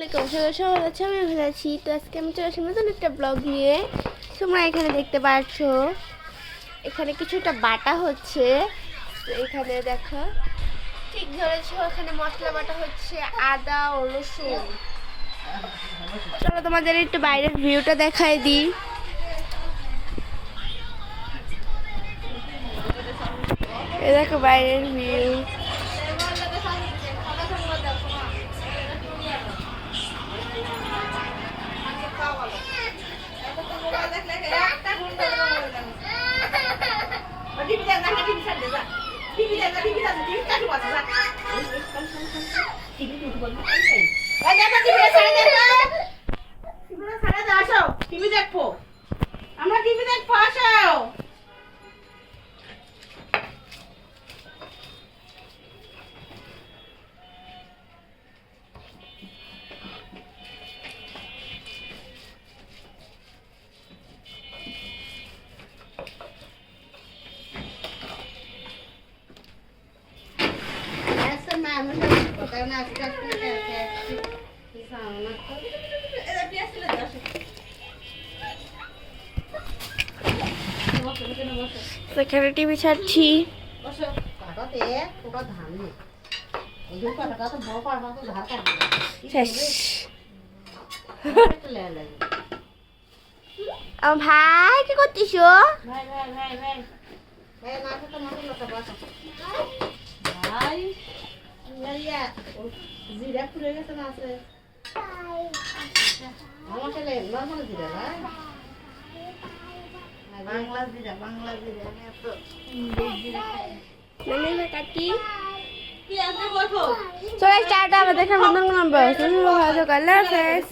আলাইকুম, সবাই ভালো আছে, আমি ভালো আছি। তো আজকে আমি চলে আসলাম নতুন একটা ব্লগ নিয়ে। তোমরা এখানে দেখতে পাচ্ছ এখানে কিছুটা বাটা হচ্ছে। তো এখানে দেখো, ঠিক ধরেছ, এখানে মশলা বাটা হচ্ছে, আদা ও রসুন। চলো তোমাদের একটু বাইরের ভিউটা দেখাই দিই। এই দেখো বাইরের ভিউ। আমরা টিভি দেখবো, আসো। এখানে টিভি ছাড়ছি। শেষ। ভাই কি করতিস? জিরা পুড়ে গেছে না আছে বাংলা জিরা কাকি চলে টাটা, আমাদের এখানে বন্ধন নম্বর। ভালো থাকো, আল্লাহ হাফেজ।